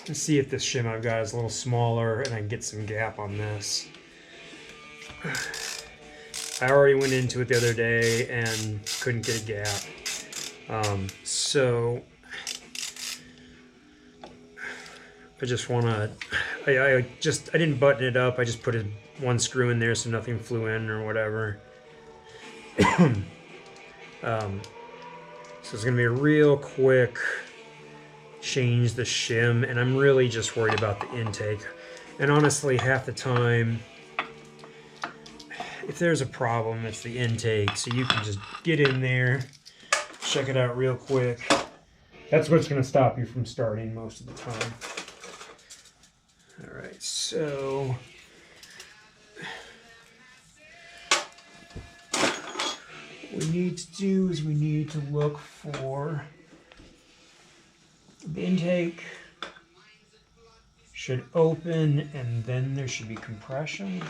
Let's see if this shim I've got is a little smaller and I can get some gap on this. I already went into it the other day and couldn't get a gap. So I just want to, I didn't button it up. I just put one screw in there so nothing flew in or whatever. So it's going to be a real quick change the shim, and I'm really just worried about the intake. And honestly, half the time, if there's a problem, it's the intake. So you can just get in there, check it out real quick. That's what's going to stop you from starting most of the time. All right, so what we need to do is we need to look for the intake should open, and then there should be compression.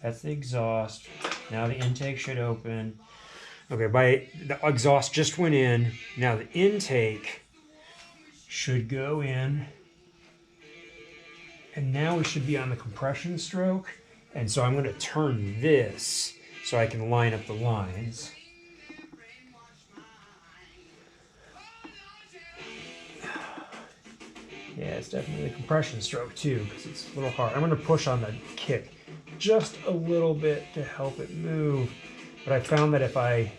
That's the exhaust. Now the intake should open. Okay, the exhaust just went in. Now the intake should go in. And now we should be on the compression stroke. And so I'm going to turn this so I can line up the lines. Yeah, it's definitely the compression stroke too, because it's a little hard. I'm going to push on the kick just a little bit to help it move. But I found that if I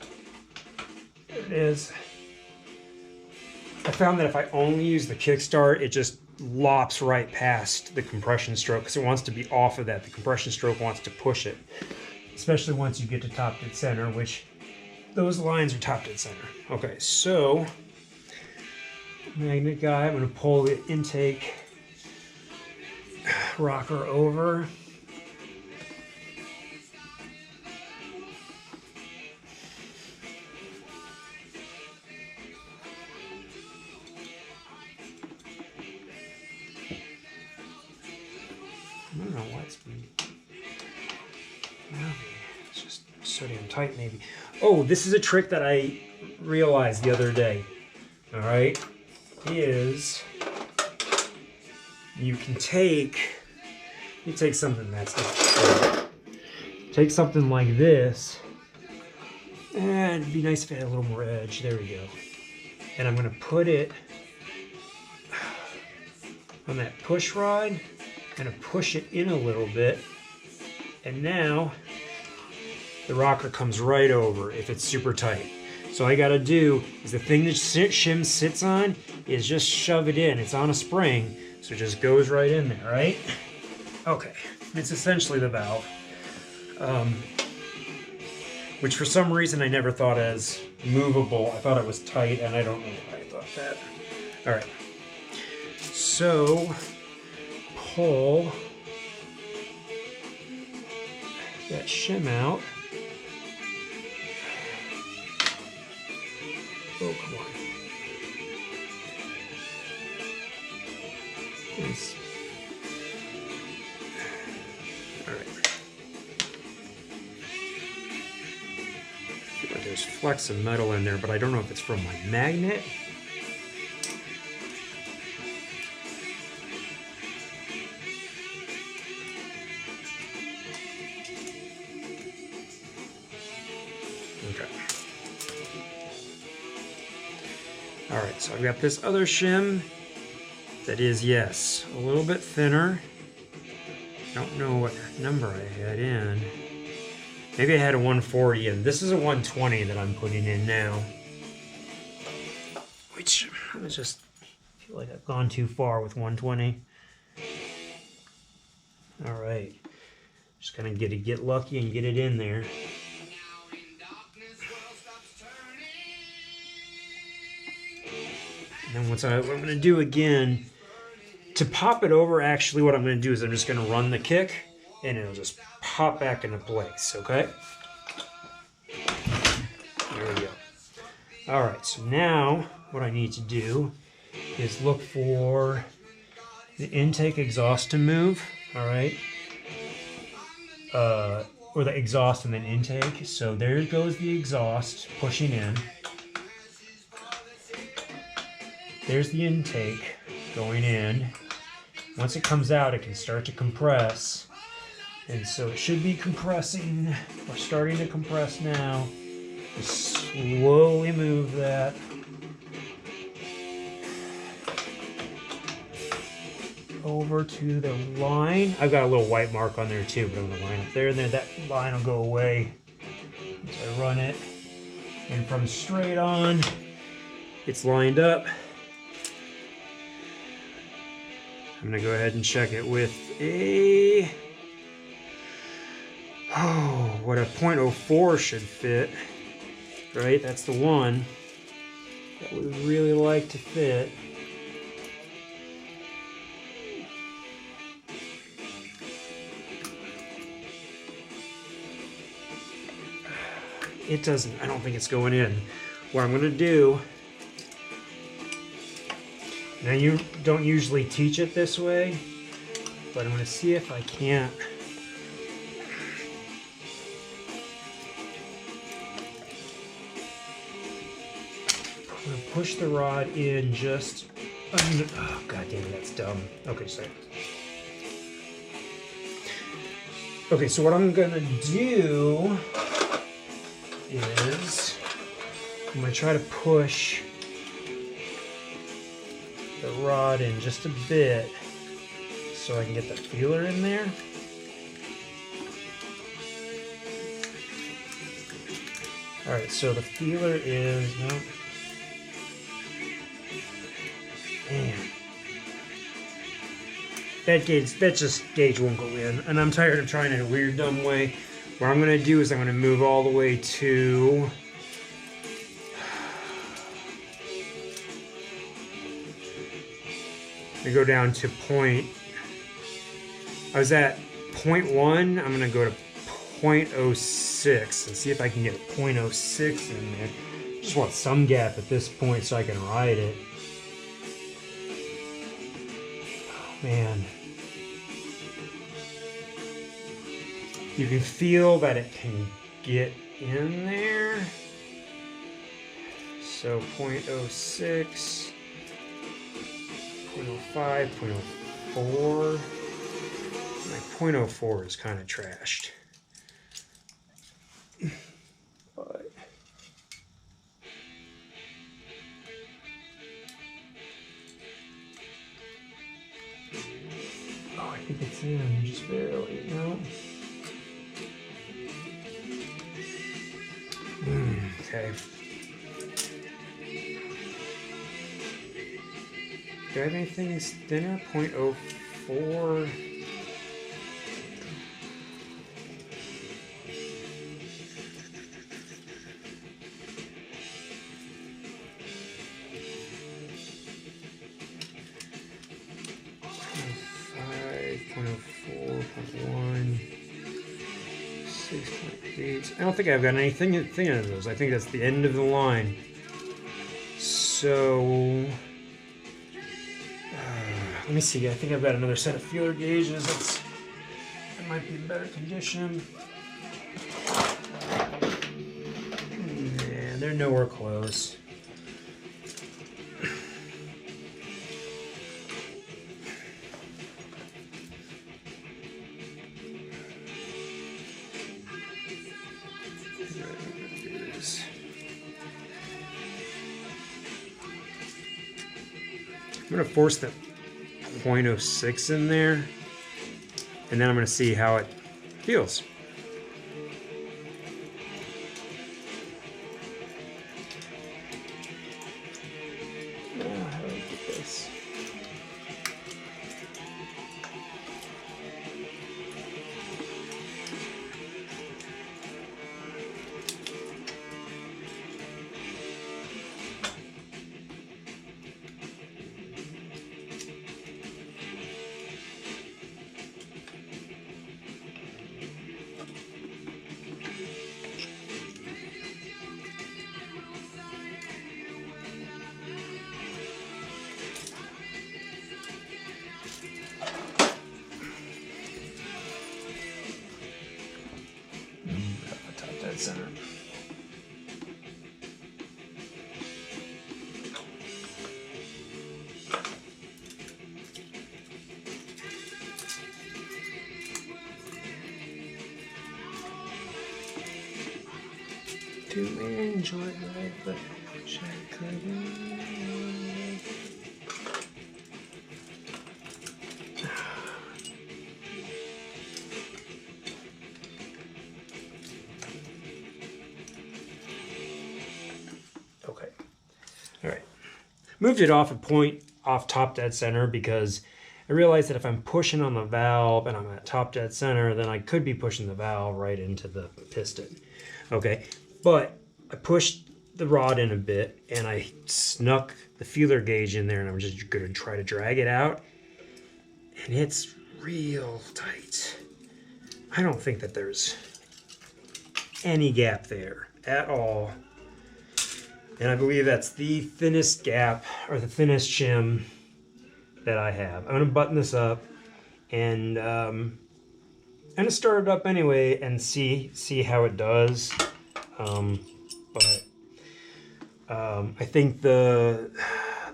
found that if I only use the kickstart, it just lops right past the compression stroke because it wants to be off of that. The compression stroke wants to push it, especially once you get to top dead center, which those lines are top dead center. Okay, so magnet guy, I'm going to pull the intake rocker over. I don't know why it's been moving. It's just sodium tight maybe. Oh, this is a trick that I realized the other day. All right, is you take something that's not, take something like this, and it'd be nice if it had a little more edge. There we go. And I'm going to put it on that push rod. Kind of push it in a little bit, and now the rocker comes right over if it's super tight. So all I got to do is the thing that shim sits on is just shove it in. It's on a spring, so it just goes right in there, right? Okay, it's essentially the valve, which for some reason I never thought as movable. I thought it was tight, and I don't know why I thought that. All right, so pull that shim out. Oh, come on. Nice. All right. I feel like there's flecks of metal in there, but I don't know if it's from my magnet. All right, so I've got this other shim that is, yes, a little bit thinner. Don't know what number I had in. Maybe I had a 140, and this is a 120 that I'm putting in now. Which I just feel like I've gone too far with 120. All right, just gonna get lucky and get it in there. And then what I'm going to do again, to pop it over, actually what I'm going to do is I'm just going to run the kick, and it'll just pop back into place, okay? There we go. All right, so now what I need to do is look for the intake exhaust to move, all right? Or the exhaust and then intake. So there goes the exhaust pushing in. there's the intake going in. Once it comes out, it can start to compress. And so it should be compressing. We're starting to compress now. Just slowly move that. Over to the line. I've got a little white mark on there too, but I'm going to line up there and then that line will go away as I run it. And from straight on, it's lined up. I'm going to go ahead and check it with a, what a .04 should fit, right? That's the one that we really like to fit. It doesn't, I don't think it's going in. What I'm going to do, now you don't usually teach it this way, but I'm going to see if I can't. I'm going to push the rod in just under, oh god damn it, that's dumb. Okay, sorry. Okay, so what I'm going to do is I'm going to try to push the rod in just a bit so I can get the feeler in there. Alright, so the feeler is, no. Man. That just gauge won't go in. And I'm tired of trying it a weird, dumb way. What I'm going to do is I'm going to move all the way to I go down to I was at 0.1, I'm going to go to 0.06 and see if I can get a 0.06 in there. Just want some gap at this point so I can ride it. Oh, man. You can feel that it can get in there. So 0.06, 0.05, 0.04. My 0.04 is kind of trashed. But oh, I think it's in just barely, no? Okay. Do I have anything thinner? 0.04. I don't think I've got anything of those. I think that's the end of the line. So, let me see. I think I've got another set of feeler gauges. That might be in better condition. Man, they're nowhere close. I'm going to force the 0.06 in there, and then I'm going to see how it feels. How do I get this? to enjoy life, but wish I couldn't. Okay. All right. Moved it off a point off top dead center because I realized that if I'm pushing on the valve and I'm at top dead center, then I could be pushing the valve right into the piston. Okay, but I pushed the rod in a bit and I snuck the feeler gauge in there, and I'm just gonna try to drag it out, and it's real tight. I don't think that there's any gap there at all. And I believe that's the thinnest gap, or the thinnest shim that I have. I'm gonna button this up and I'm gonna start it up anyway and see how it does. I think the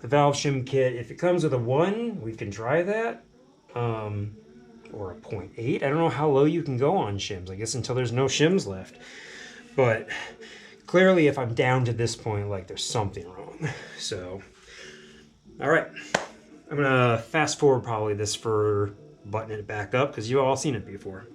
valve shim kit, if it comes with a 1, we can try that, or a 0.8. I don't know how low you can go on shims. I guess until there's no shims left. But clearly, if I'm down to this point, like, there's something wrong. So, all right. I'm gonna fast forward probably this for buttoning it back up because you've all seen it before.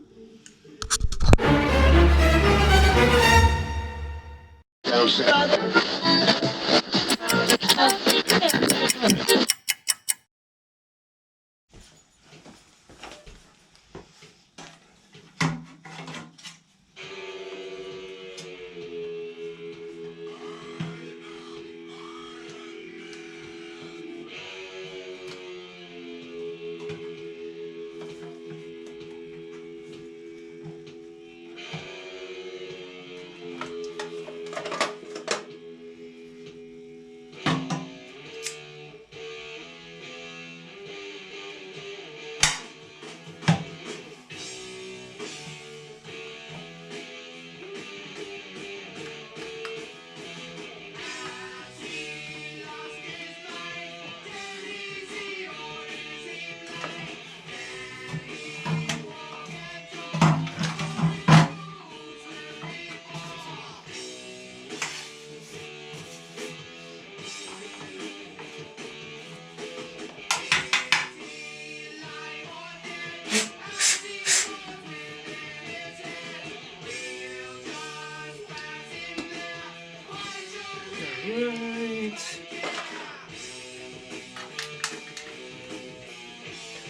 Right.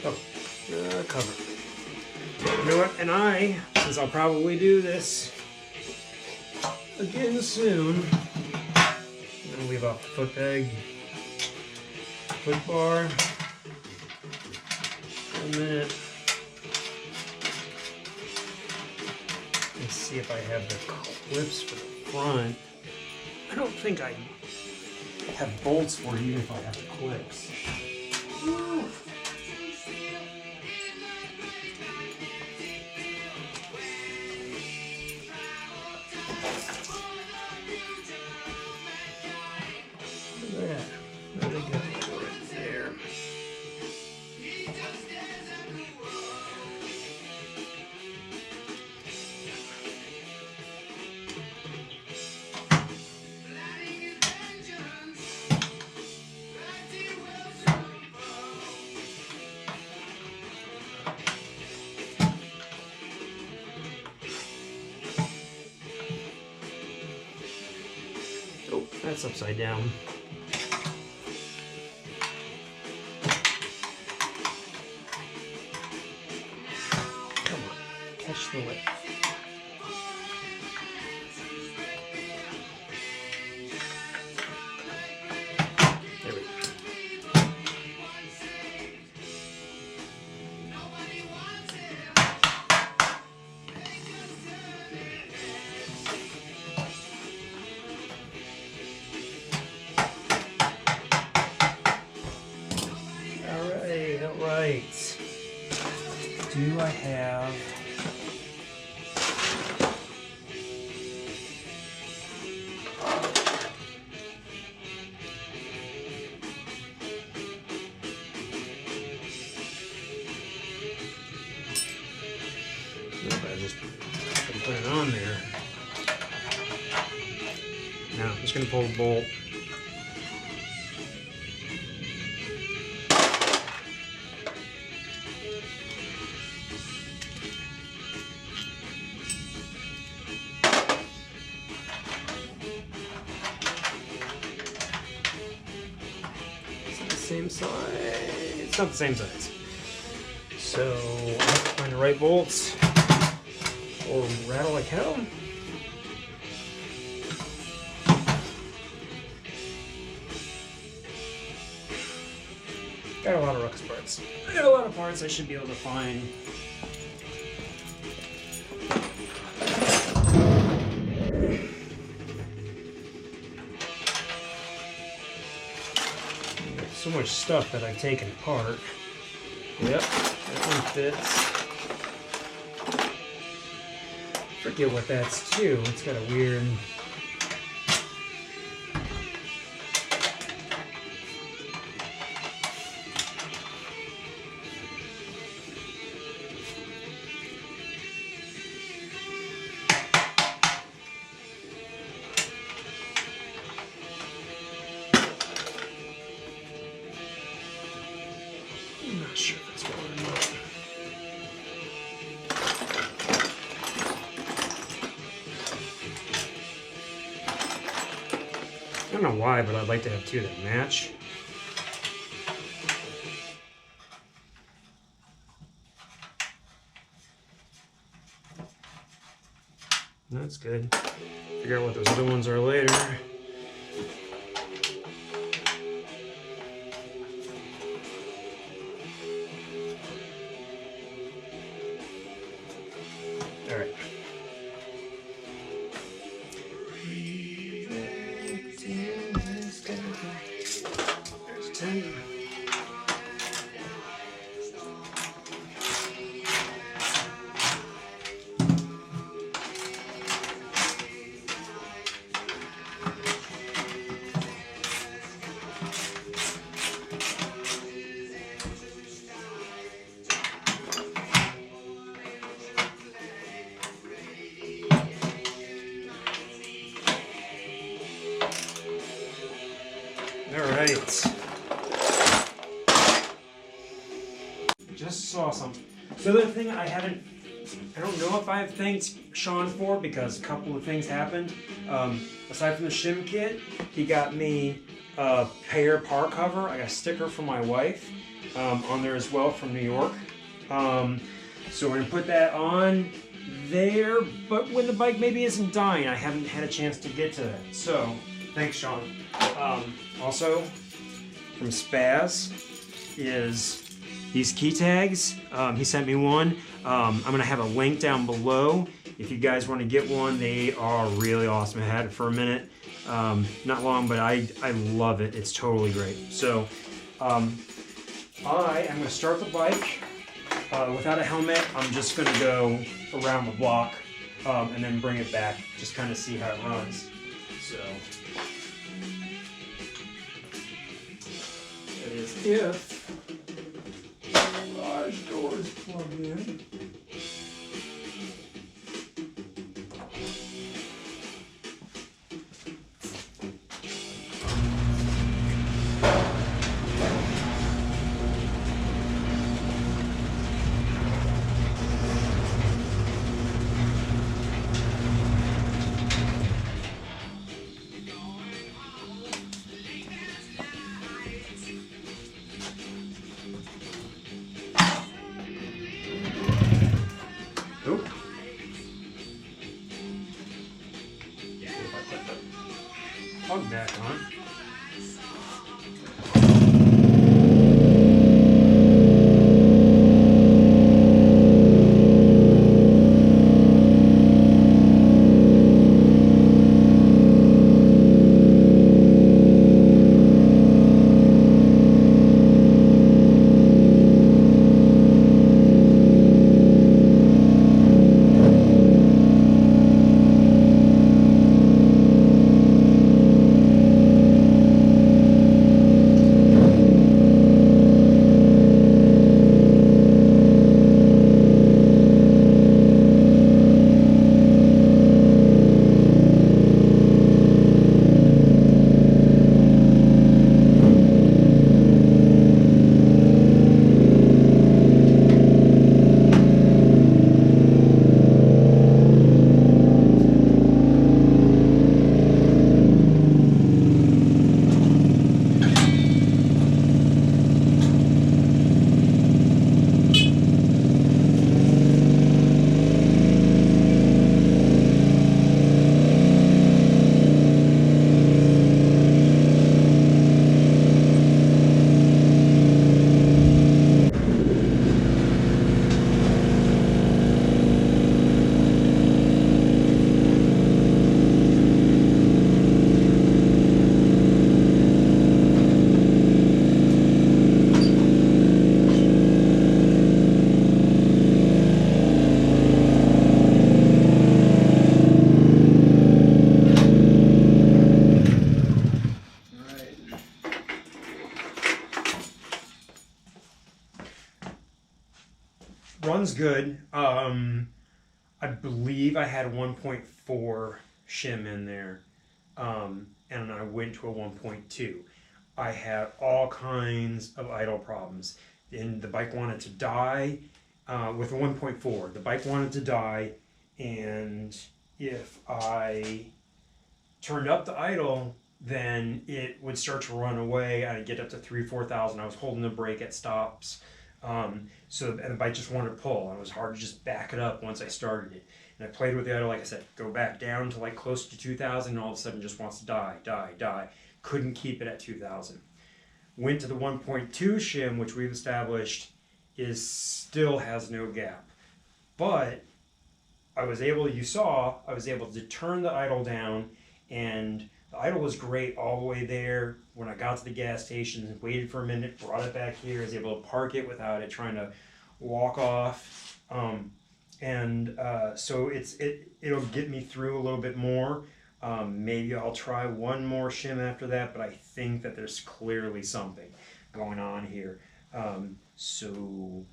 Oh, cover. You know what? And since I'll probably do this again soon, I'm gonna leave off the foot peg, foot bar, for a minute. Let's see if I have the clips for the front. I don't think I have bolts for it, even if I have the clips. Woo. Look at that. There we go. Right there. Oh, that's upside down. Come on, catch the lip. There we go. All right. Do I have... Nope, I just put it on there. Now I'm just going to pull the bolt. Same size. It's not the same size. So I have to find the right bolts or rattle like hell. Got a lot of ruckus parts. I got a lot of parts I should be able to find. So much stuff that I've taken apart. Yep, that one fits. Forget what that's too. It's got a weird. I'm not sure if it's going or not. I don't know why, but I'd like to have two that match. That's good. Figure out what those other ones are later. All right. There's 10. Alright. Just saw something. So the other thing I don't know if I've thanked Sean for because a couple of things happened. Aside from the shim kit, he got me a pair par cover. I got a sticker from my wife on there as well from New York. So we're going to put that on there, but when the bike maybe isn't dying, I haven't had a chance to get to that. So, thanks Sean. Also, from Spaz is these key tags. He sent me one. I'm going to have a link down below. If you guys want to get one, they are really awesome. I had it for a minute. Not long, but I love it. It's totally great. So, I am going to start the bike without a helmet. I'm just going to go around the block and then bring it back. Just kind of see how it runs. So. That is if the garage door is plugged in. runs good. I believe I had 1.4 shim in there, and I went to a 1.2. I had all kinds of idle problems. And the bike wanted to die with a 1.4. The bike wanted to die, and if I turned up the idle, then it would start to run away. I'd get up to 3,000-4,000. I was holding the brake at stops. And the bike just wanted to pull. It was hard to just back it up once I started it. And I played with the idle, like I said, go back down to like close to 2,000, and all of a sudden just wants to die. Couldn't keep it at 2,000. Went to the 1.2 shim, which we've established still has no gap. But I was able to turn the idle down, and the idle was great all the way there. When I got to the gas station, waited for a minute, brought it back here, I was able to park it without it trying to walk off. So it'll get me through a little bit more. Maybe I'll try one more shim after that, but I think that there's clearly something going on here. So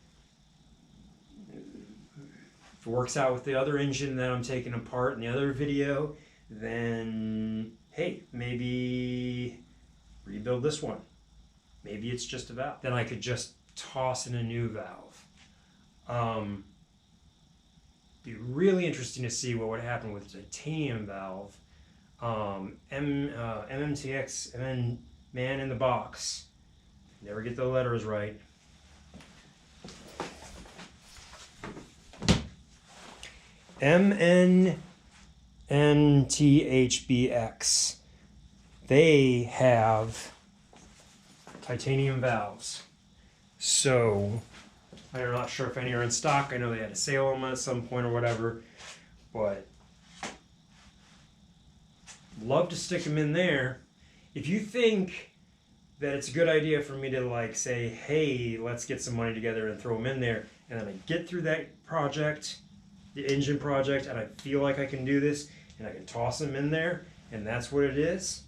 if it works out with the other engine that I'm taking apart in the other video, then hey, maybe rebuild this one. Maybe it's just a valve. Then I could just toss in a new valve. Be really interesting to see what would happen with a titanium valve. MMTX, man in the box. Never get the letters right. MNTHBX. They have titanium valves. So I'm not sure if any are in stock. I know they had a sale on them at some point or whatever, but love to stick them in there. If you think that it's a good idea for me to like say, hey, let's get some money together and throw them in there, and then I get through that project, the engine project, and I feel like I can do this, and I can toss them in there, and that's what it is.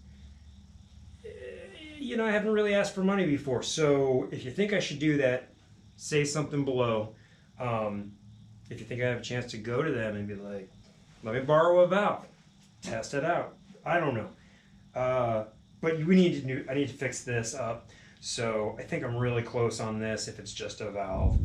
You know, I haven't really asked for money before, so if you think I should do that, say something below. If you think I have a chance to go to them and be like, let me borrow a valve, test it out. I don't know. But I need to fix this up. So I think I'm really close on this if it's just a valve.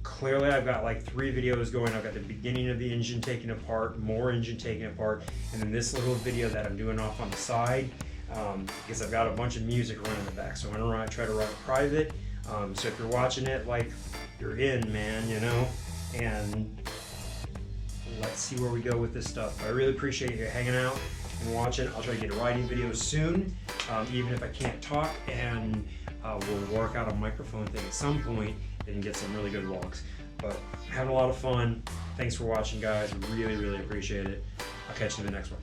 Clearly I've got like 3 videos going. I've got the beginning of the engine taken apart, more engine taken apart, and then this little video that I'm doing off on the side, because I've got a bunch of music running in the back. So I'm gonna try to run it private. So if you're watching it, like, you're in, man, you know? And let's see where we go with this stuff. I really appreciate you hanging out and watching. I'll try to get riding videos soon, even if I can't talk, and we'll work out a microphone thing at some point and get some really good vlogs. But I'm having a lot of fun. Thanks for watching, guys. Really, really appreciate it. I'll catch you in the next one.